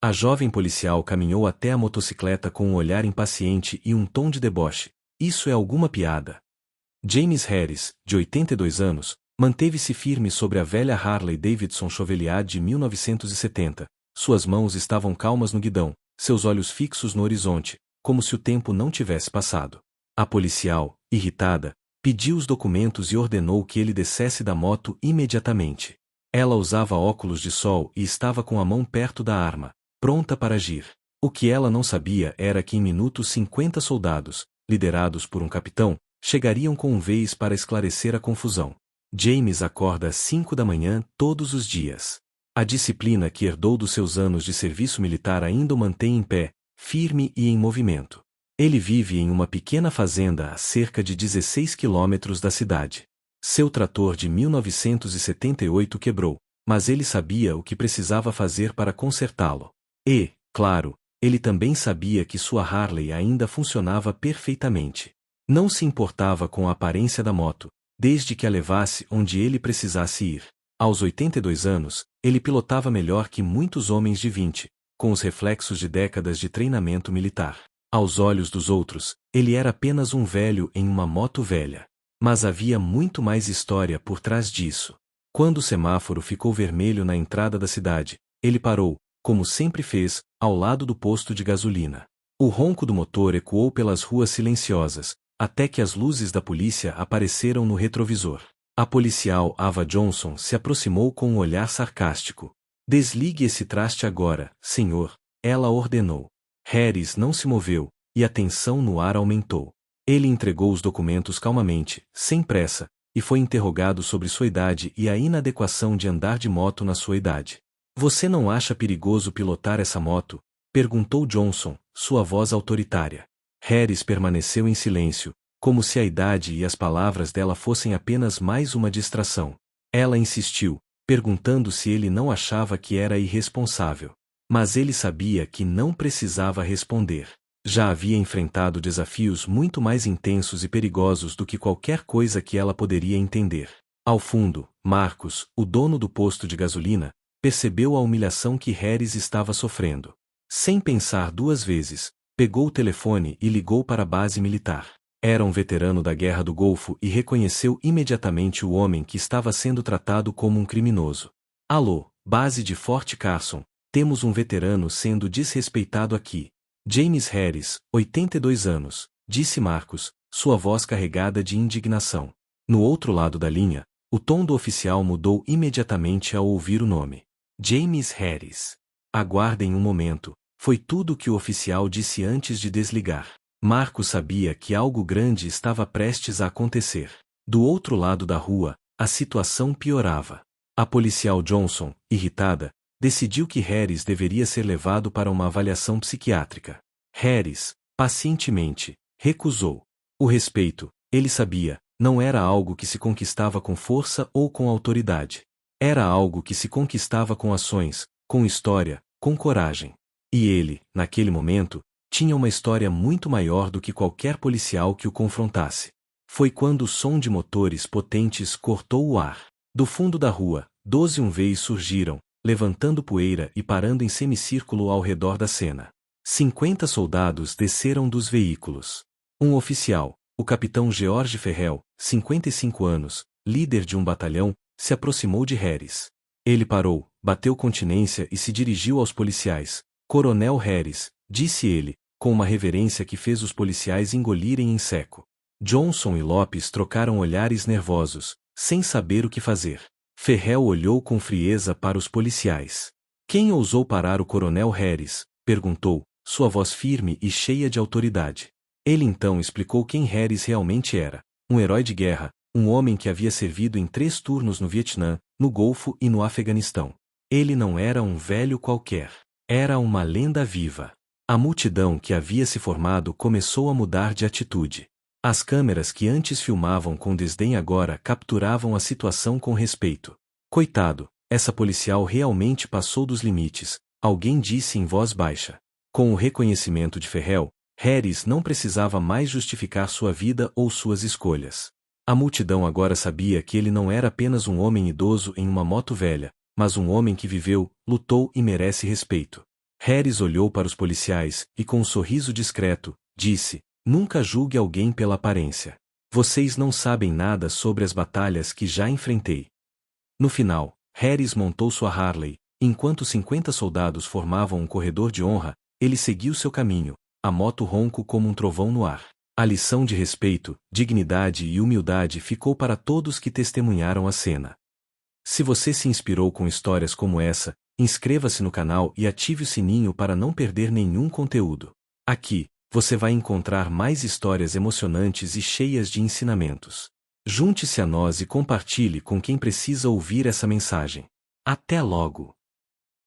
A jovem policial caminhou até a motocicleta com um olhar impaciente e um tom de deboche. Isso é alguma piada? James Harris, de 82 anos, manteve-se firme sobre a velha Harley Davidson Chevrolet de 1970. Suas mãos estavam calmas no guidão, seus olhos fixos no horizonte, como se o tempo não tivesse passado. A policial, irritada, pediu os documentos e ordenou que ele descesse da moto imediatamente. Ela usava óculos de sol e estava com a mão perto da arma, pronta para agir. O que ela não sabia era que em minutos 50 soldados, liderados por um capitão, chegariam com um vez para esclarecer a confusão. James acorda às 5 da manhã todos os dias. A disciplina que herdou dos seus anos de serviço militar ainda o mantém em pé, firme e em movimento. Ele vive em uma pequena fazenda a cerca de 16 quilômetros da cidade. Seu trator de 1978 quebrou, mas ele sabia o que precisava fazer para consertá-lo. E, claro, ele também sabia que sua Harley ainda funcionava perfeitamente. Não se importava com a aparência da moto, desde que a levasse onde ele precisasse ir. Aos 82 anos, ele pilotava melhor que muitos homens de 20, com os reflexos de décadas de treinamento militar. Aos olhos dos outros, ele era apenas um velho em uma moto velha. Mas havia muito mais história por trás disso. Quando o semáforo ficou vermelho na entrada da cidade, ele parou, como sempre fez, ao lado do posto de gasolina. O ronco do motor ecoou pelas ruas silenciosas, até que as luzes da polícia apareceram no retrovisor. A policial Ava Johnson se aproximou com um olhar sarcástico. "Desligue esse traste agora, senhor", ela ordenou. Harris não se moveu, e a tensão no ar aumentou. Ele entregou os documentos calmamente, sem pressa, e foi interrogado sobre sua idade e a inadequação de andar de moto na sua idade. "Você não acha perigoso pilotar essa moto?", perguntou Johnson, sua voz autoritária. Harris permaneceu em silêncio, como se a idade e as palavras dela fossem apenas mais uma distração. Ela insistiu, perguntando se ele não achava que era irresponsável. Mas ele sabia que não precisava responder. Já havia enfrentado desafios muito mais intensos e perigosos do que qualquer coisa que ela poderia entender. Ao fundo, Marcus, o dono do posto de gasolina, percebeu a humilhação que Harris estava sofrendo. Sem pensar duas vezes, pegou o telefone e ligou para a base militar. Era um veterano da Guerra do Golfo e reconheceu imediatamente o homem que estava sendo tratado como um criminoso. "Alô, base de Fort Carson. Temos um veterano sendo desrespeitado aqui." "James Harris, 82 anos, disse Marcus, sua voz carregada de indignação. No outro lado da linha, o tom do oficial mudou imediatamente ao ouvir o nome. "James Harris." "Aguardem um momento", foi tudo o que o oficial disse antes de desligar. Marcus sabia que algo grande estava prestes a acontecer. Do outro lado da rua, a situação piorava. A policial Johnson, irritada, decidiu que Harris deveria ser levado para uma avaliação psiquiátrica. Harris, pacientemente, recusou. O respeito, ele sabia, não era algo que se conquistava com força ou com autoridade. Era algo que se conquistava com ações, com história, com coragem. E ele, naquele momento, tinha uma história muito maior do que qualquer policial que o confrontasse. Foi quando o som de motores potentes cortou o ar. Do fundo da rua, 12 umveis surgiram, levantando poeira e parando em semicírculo ao redor da cena. 50 soldados desceram dos veículos. Um oficial, o capitão George Ferrell, 55 anos, líder de um batalhão, se aproximou de Harris. Ele parou, bateu continência e se dirigiu aos policiais. "Coronel Harris", disse ele, com uma reverência que fez os policiais engolirem em seco. Johnson e Lopes trocaram olhares nervosos, sem saber o que fazer. Ferrell olhou com frieza para os policiais. "Quem ousou parar o Coronel Harris?", perguntou, sua voz firme e cheia de autoridade. Ele então explicou quem Harris realmente era: um herói de guerra, um homem que havia servido em 3 turnos no Vietnã, no Golfo e no Afeganistão. Ele não era um velho qualquer. Era uma lenda viva. A multidão que havia se formado começou a mudar de atitude. As câmeras que antes filmavam com desdém agora capturavam a situação com respeito. "Coitado, essa policial realmente passou dos limites", alguém disse em voz baixa. Com o reconhecimento de Ferrell, Harris não precisava mais justificar sua vida ou suas escolhas. A multidão agora sabia que ele não era apenas um homem idoso em uma moto velha, mas um homem que viveu, lutou e merece respeito. Harris olhou para os policiais e, com um sorriso discreto, disse: Nunca julgue alguém pela aparência. Vocês não sabem nada sobre as batalhas que já enfrentei. No final, Harris montou sua Harley, e enquanto 50 soldados formavam um corredor de honra, ele seguiu seu caminho, a moto ronco como um trovão no ar. A lição de respeito, dignidade e humildade ficou para todos que testemunharam a cena. Se você se inspirou com histórias como essa, inscreva-se no canal e ative o sininho para não perder nenhum conteúdo. Aqui, você vai encontrar mais histórias emocionantes e cheias de ensinamentos. Junte-se a nós e compartilhe com quem precisa ouvir essa mensagem. Até logo!